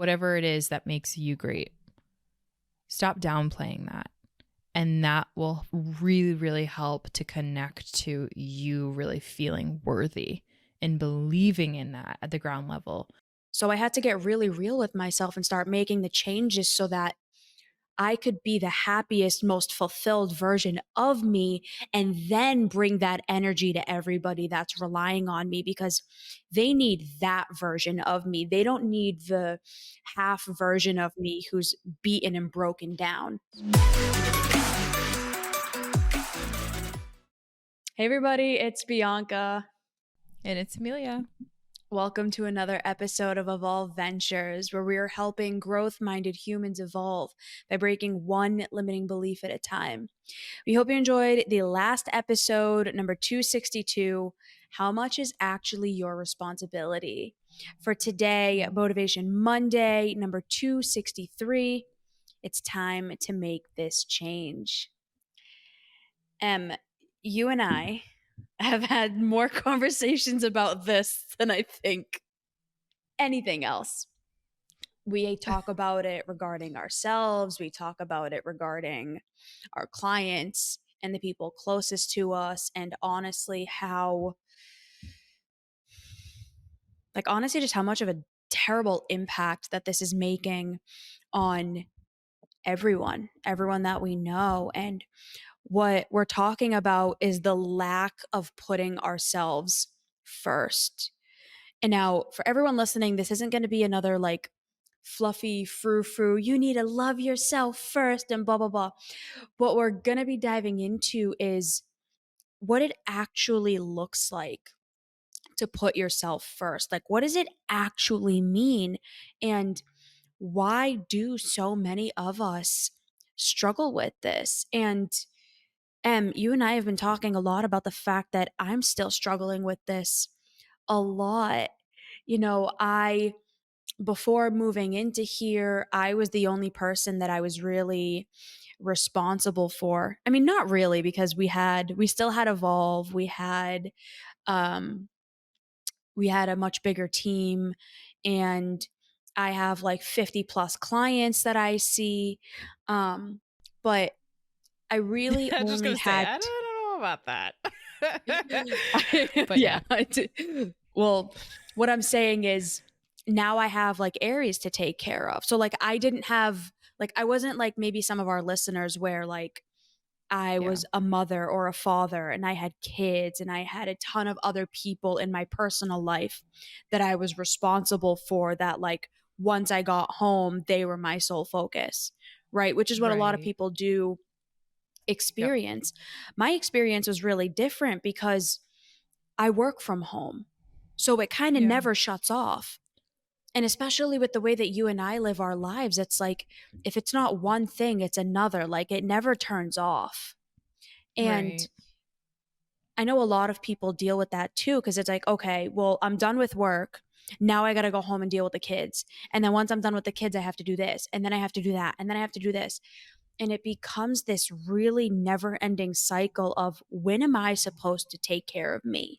whatever it is that makes you great. Stop downplaying that. And that will really, really help to connect to you really feeling worthy and believing in that at the ground level. So I had to get really real with myself and start making the changes so that I could be the happiest, most fulfilled version of me, and then bring that energy to everybody that's relying on me, because they need that version of me. They don't need the half version of me who's beaten and broken down. Hey, everybody, it's Bianca. And it's Emilia. Welcome to another episode of Evolve Ventures, where we are helping growth-minded humans evolve by breaking one limiting belief at a time. We hope you enjoyed the last episode, number 262, How Much is Actually Your Responsibility? For today, Motivation Monday, number 263, It's Time to Make This Change. You and I have had more conversations about this than I think anything else. We talk about it regarding ourselves. We talk about it regarding our clients and the people closest to us. And honestly, just how much of a terrible impact that this is making on everyone that we know. And what we're talking about is the lack of putting ourselves first. And now, for everyone listening, this isn't going to be another like fluffy frou-frou, you need to love yourself first and blah, blah, blah. What we're going to be diving into is what it actually looks like to put yourself first. Like, what does it actually mean? And why do so many of us struggle with this? And you and I have been talking a lot about the fact that I'm still struggling with this a lot. You know, before moving into here, I was the only person that I was really responsible for. I mean, not really, because we still had Evolve. We had a much bigger team, and I have like 50 plus clients that I see. But I really I'm just only going to say, had I don't know about that. but yeah. Well, what I'm saying is now I have like areas to take care of. So like I wasn't like maybe some of our listeners where like I was a mother or a father and I had kids and I had a ton of other people in my personal life that I was responsible for, that like once I got home, they were my sole focus, right? Which is what a lot of people do experience. Yep. My experience was really different because I work from home. So it kind of never shuts off. And especially with the way that you and I live our lives, it's like, if it's not one thing, it's another. Like it never turns off. And I know a lot of people deal with that too, because it's like, okay, well, I'm done with work. Now I got to go home and deal with the kids. And then once I'm done with the kids, I have to do this. And then I have to do that. And then I have to do this. And it becomes this really never-ending cycle of, when am I supposed to take care of me?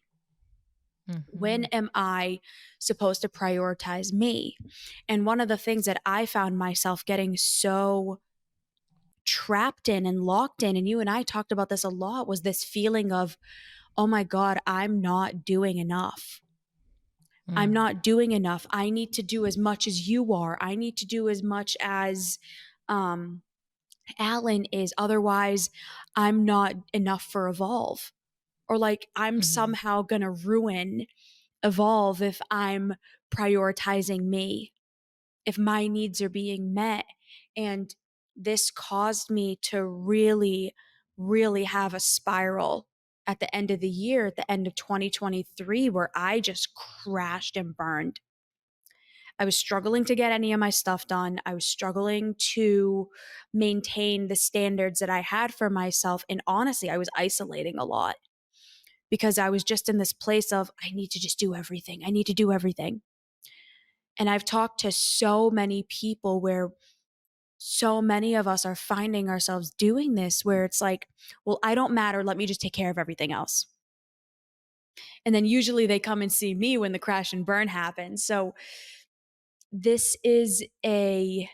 Mm-hmm. When am I supposed to prioritize me? And one of the things that I found myself getting so trapped in and locked in, and you and I talked about this a lot, was this feeling of, oh my God, I'm not doing enough. I'm not doing enough. I need to do as much as you are. I need to do as much as Alan is. Otherwise, I'm not enough for Evolve. Or like I'm somehow going to ruin Evolve if I'm prioritizing me, if my needs are being met. And this caused me to really, really have a spiral at the end of the year, at the end of 2023, where I just crashed and burned. I was struggling to get any of my stuff done. I was struggling to maintain the standards that I had for myself. And honestly, I was isolating a lot because I was just in this place of, I need to just do everything. I need to do everything. And I've talked to so many people where so many of us are finding ourselves doing this, where it's like, well, I don't matter. Let me just take care of everything else. And then usually they come and see me when the crash and burn happens. So this is a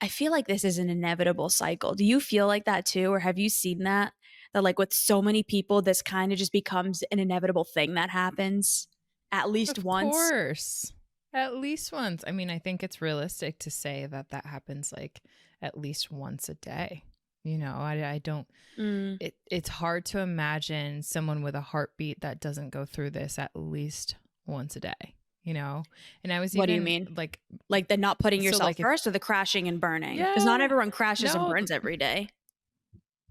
I feel like this is an inevitable cycle. Do you feel like that too? Or have you seen that? That like with so many people, this kind of just becomes an inevitable thing that happens at least Of once? course. At least once. I mean, I think it's realistic to say that that happens like at least once a day. You know, I don't, Mm, it's hard to imagine someone with a heartbeat that doesn't go through this at least once a day, you know? And I was what do you even mean? like, Like the not putting so yourself like if, first or the crashing and burning? Because not yeah, everyone crashes and no, burns every day.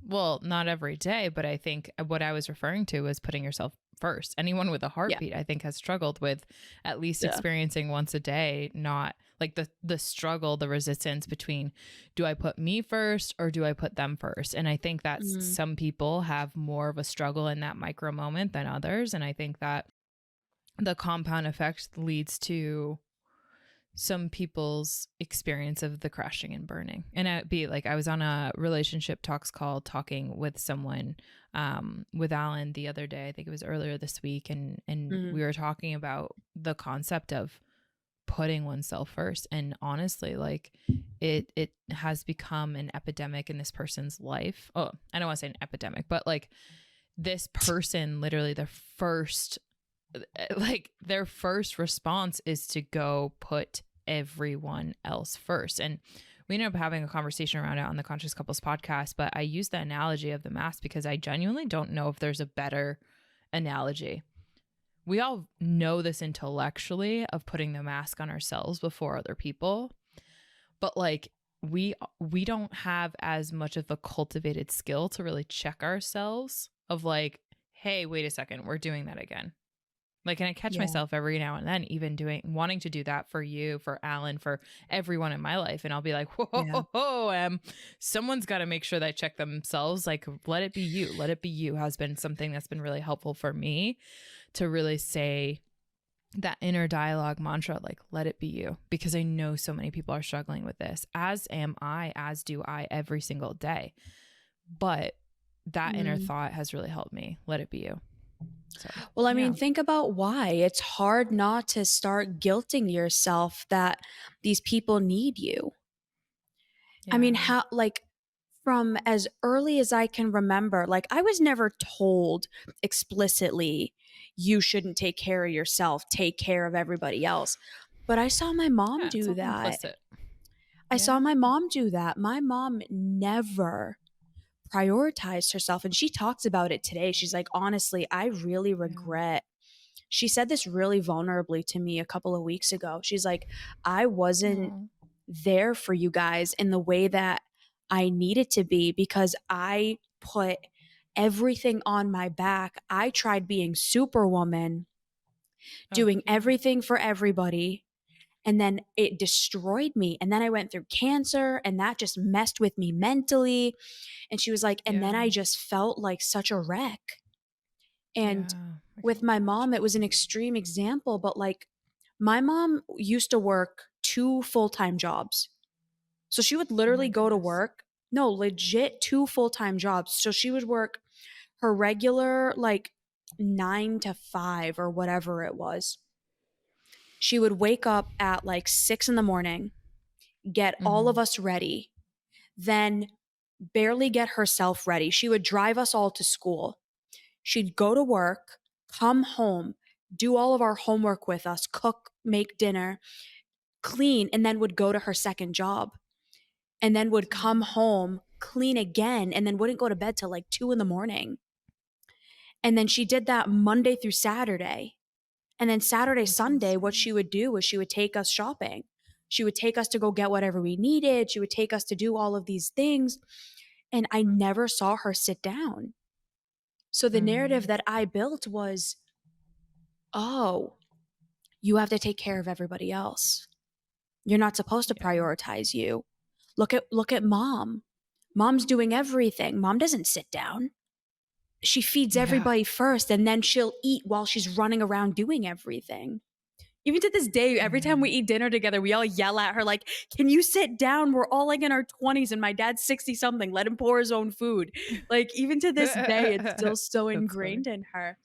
well, not every day, but I think what I was referring to is putting yourself first. Anyone with a Yeah. heartbeat, I think, has struggled with at least Yeah. experiencing once a day, not like the struggle, the resistance between do I put me first or do I put them first? And I think that Mm, some people have more of a struggle in that micro moment than others. And I think that the compound effect leads to some people's experience of the crashing and burning. And I'd be like, I was on a relationship talks call talking with someone, with Alan the other day. I think it was earlier this week, and mm, we were talking about the concept of putting oneself first. And honestly, like it has become an epidemic in this person's life. Oh, I don't want to say an epidemic, but like this person literally their first response is to go put everyone else first. And we ended up having a conversation around it on the Conscious Couples podcast, but I use the analogy of the mask because I genuinely don't know if there's a better analogy. We all know this intellectually of putting the mask on ourselves before other people, but like we don't have as much of a cultivated skill to really check ourselves of like, hey, wait a second, we're doing that again. Like, and I catch yeah. myself every now and then, even wanting to do that for you, for Alan, for everyone in my life. And I'll be like, Yeah. whoa, someone's got to make sure they check themselves. Like, let it be you. Let it be you has been something that's been really helpful for me to really say that inner dialogue mantra, like, let it be you, because I know so many people are struggling with this, as am I, as do I every single day. But that inner Mm. thought has really helped me. Let it be you. So, Well, I mean, yeah. think about why. It's hard not to start guilting yourself that these people need you. I mean, Yeah. how, like, from as early as I can remember, like, I was never told explicitly, you shouldn't take care of yourself, take care of everybody else. But I saw my mom Yeah, it's do all that. implicit. I saw Yeah. my mom do that. My mom never prioritized herself. And she talks about it today. She's like, honestly, I really Yeah. regret. She said this really vulnerably to me a couple of weeks ago. She's like, I wasn't Oh, there for you guys in the way that I needed to be because I put everything on my back. I tried being superwoman, oh, doing yeah. everything for everybody. And then it destroyed me. And then I went through cancer, and that just messed with me mentally. And she was like, and then I Yeah. just felt like such a wreck. And Yeah. I can with my mom, it imagine. was an extreme example, but like my mom used to work two full-time jobs. So she would Oh literally my go to goodness. work. No, legit two full-time jobs. So she would work her regular like 9 to 5 or whatever it was. She would wake up at like 6 in the morning, get all of Mm-hmm. us ready, then barely get herself ready. She would drive us all to school. She'd go to work, come home, do all of our homework with us, cook, make dinner, clean, and then would go to her second job. And then would come Damn. home, clean again, and then wouldn't go to bed till like 2 in the morning. And then she did that Monday through Saturday. And then Saturday, That's Sunday, what insane. she would do was she would take us shopping. She would take us to go get whatever we needed. She would take us to do all of these things. And I never saw her sit down. So the narrative Mm. that I built was, oh, you have to take care of everybody else. You're not supposed to Yeah. prioritize you. Look at mom. Mom's doing everything. Mom doesn't sit down. She feeds Yeah. everybody first and then she'll eat while she's running around doing everything. Even to this day, every time we Man. eat dinner together, we all yell at her, like, can you sit down? We're all like in our 20s and my dad's 60 something. Let him pour his own food. Like, even to this day, it's still so That's funny. ingrained in her.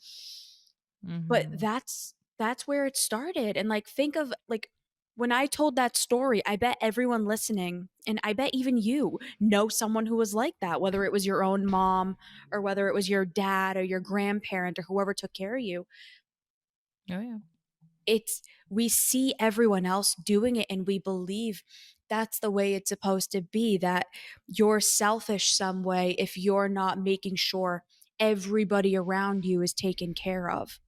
But Mm-hmm. that's that's where it started. And like, think of like, when I told that story, I bet everyone listening, and I bet even you know someone who was like that, whether it was your own mom or whether it was your dad or your grandparent or whoever took care of you. Oh yeah. It's, we see everyone else doing it and we believe that's the way it's supposed to be, that you're selfish some way if you're not making sure everybody around you is taken care of.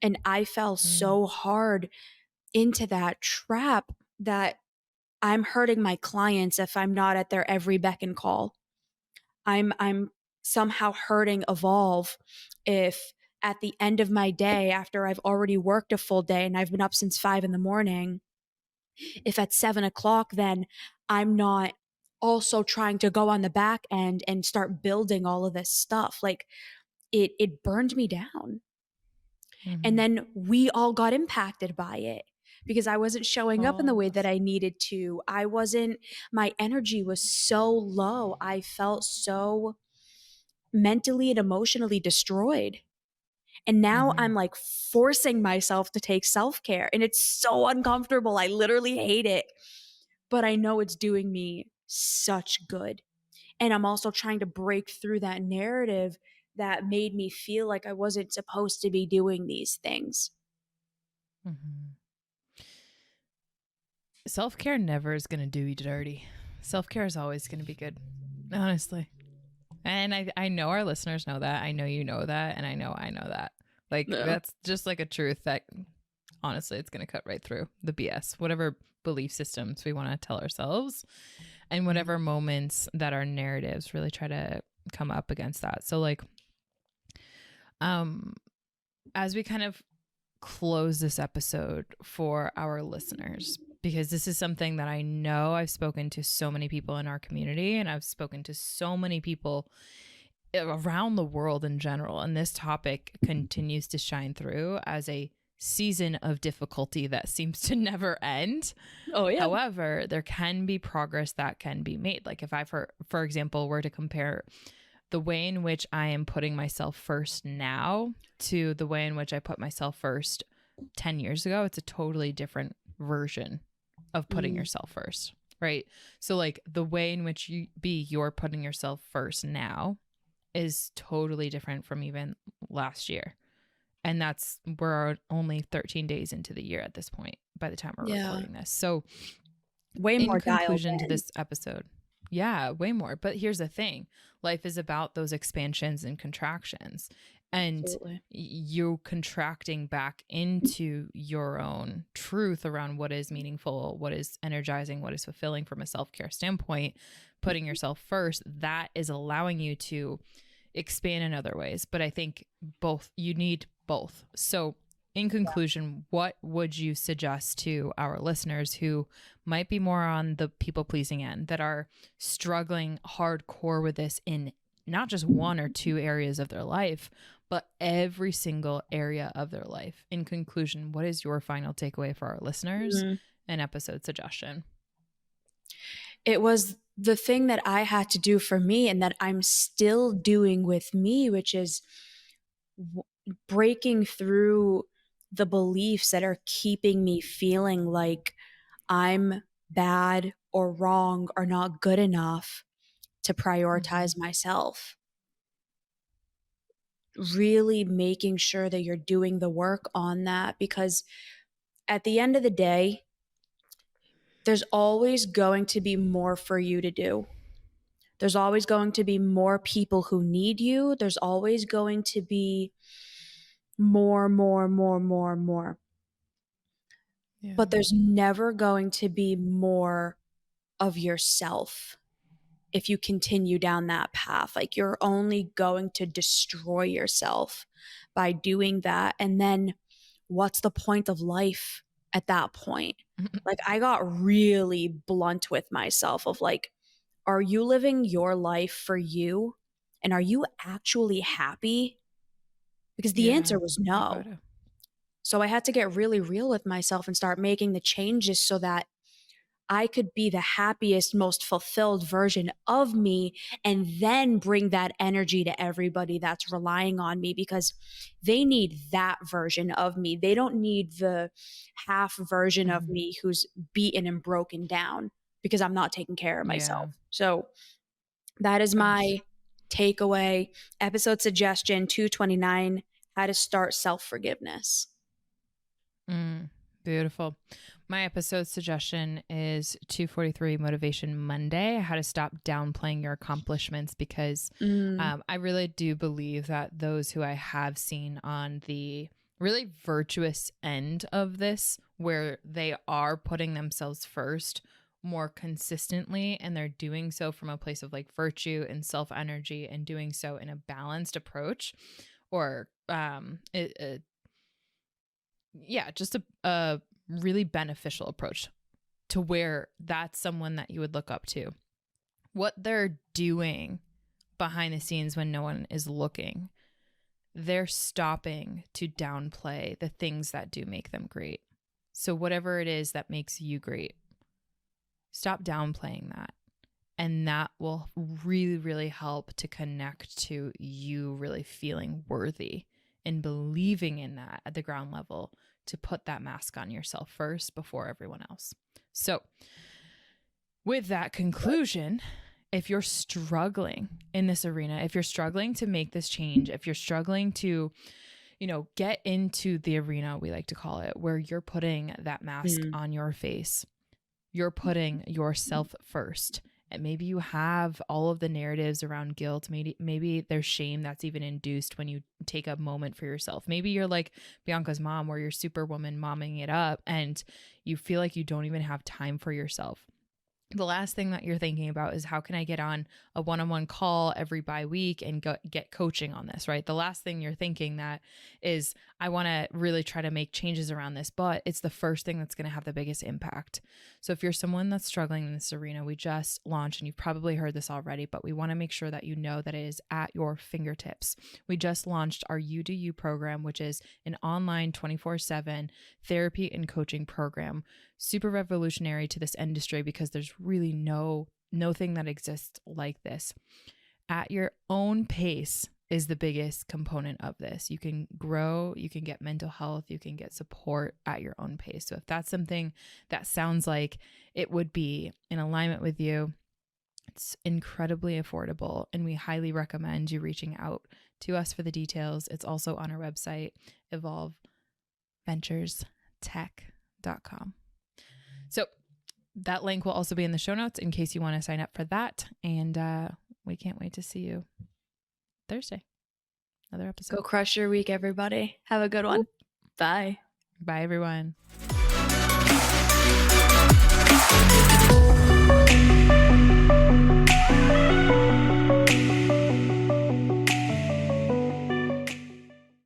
And I fell Mm. so hard into that trap that I'm hurting my clients if I'm not at their every beck and call. I'm somehow hurting Evolve if at the end of my day, after I've already worked a full day and I've been up since 5 in the morning, if at 7 o'clock, then I'm not also trying to go on the back end and start building all of this stuff. Like, it burned me down. And Mm-hmm. then we all got impacted by it because I wasn't showing up in the All of way that us. I needed to. I wasn't, my energy was so low. I felt so mentally and emotionally destroyed. And now Mm-hmm. I'm like forcing myself to take self care. And it's so uncomfortable. I literally hate it. But I know it's doing me such good. And I'm also trying to break through that narrative that made me feel like I wasn't supposed to be doing these things. Mm-hmm. Self care never is going to do you dirty. Self care is always going to be good, honestly. And I know our listeners know that. I know you know that. And I know that. Like, Yeah. that's just like a truth that honestly, it's going to cut right through the BS, whatever belief systems we want to tell ourselves, and whatever moments that our narratives really try to come up against that. So, like, um, as we kind of close this episode for our listeners, because this is something that I know I've spoken to so many people in our community, and I've spoken to so many people around the world in general. And this topic continues to shine through as a season of difficulty that seems to never end. Oh, yeah. However, there can be progress that can be made. Like if I, for example, were to compare the way in which I am putting myself first now to the way in which I put myself first 10 years ago, it's a totally different version of putting yourself first, right? So like the way in which you're putting yourself first now is totally different from even last year. And we're only 13 days into the year at this point by the time we're Yeah. recording this. So Way in more dialed conclusion to in. this episode, yeah, way more. But here's the thing, life is about those expansions and contractions. And Absolutely. you contracting back into your own truth around what is meaningful, what is energizing, what is fulfilling from a self care standpoint, putting yourself first, that is allowing you to expand in other ways. But I think you need both. So, in conclusion, what would you suggest to our listeners who might be more on the people pleasing end, that are struggling hardcore with this in not just one or two areas of their life, but every single area of their life? In conclusion, what is your final takeaway for our listeners Mhm. and episode suggestion? It was the thing that I had to do for me and that I'm still doing with me, which is breaking through the beliefs that are keeping me feeling like I'm bad or wrong or not good enough to Mm-hmm. prioritize myself. Really making sure that you're doing the work on that, because at the end of the day, there's always going to be more for you to do. There's always going to be more people who need you. There's always going to be more, more, more, more, more. Yeah. But there's never going to be more of yourself if you continue down that path. Like, you're only going to destroy yourself by doing that. And then what's the point of life at that point? Like, I got really blunt with myself of like, are you living your life for you? And are you actually happy? Because the Yeah. answer was You no. gotta. So I had to get really real with myself and start making the changes so that I could be the happiest, most fulfilled version of me, and then bring that energy to everybody that's relying on me, because they need that version of me. They don't need the half version of Mhm. me who's beaten and broken down because I'm not taking care of Yeah. myself. So that is Gosh. my takeaway. Episode suggestion 229: how to start self forgiveness. Mm, beautiful. My episode suggestion is 243 Motivation Monday, how to stop downplaying your accomplishments, because Mm, I really do believe that those who I have seen on the really virtuous end of this, where they are putting themselves first more consistently, and they're doing so from a place of like virtue and self energy, and doing so in a balanced approach, or yeah, just a really beneficial approach to where that's someone that you would look up to. What they're doing behind the scenes when no one is looking, they're stopping to downplay the things that do make them great. So, whatever it is that makes you great, stop downplaying that. And that will really, really help to connect to you really feeling worthy and believing in that at the ground level, to put that mask on yourself first before everyone else. So, with that conclusion, if you're struggling in this arena, if you're struggling to make this change, if you're struggling to, get into the arena, we like to call it, where you're putting that mask mm, on your face, you're putting yourself first. And maybe you have all of the narratives around guilt. Maybe there's shame that's even induced when you take a moment for yourself. Maybe you're like Bianca's mom, where you're superwoman momming it up and you feel like you don't even have time for yourself. The last thing that you're thinking about is, how can I get on a one-on-one call every bi-week and get coaching on this, right? The last thing you're thinking that is, I want to really try to make changes around this, but it's the first thing that's going to have the biggest impact. So if you're someone that's struggling in this arena, we just launched, and you've probably heard this already, but we want to make sure that you know that it is at your fingertips. We just launched our You Do You program, which is an online 24/7 therapy and coaching program, super revolutionary to this industry, because there's really no thing that exists like this. At your own pace is the biggest component of this. You can grow, you can get mental health, you can get support at your own pace. So if that's something that sounds like it would be in alignment with you, it's incredibly affordable, and we highly recommend you reaching out to us for the details. It's also on our website, evolveventurestech.com. So that link will also be in the show notes in case you want to sign up for that. And we can't wait to see you Thursday. Another episode. Go crush your week, everybody. Have a good one. Bye. Bye, everyone.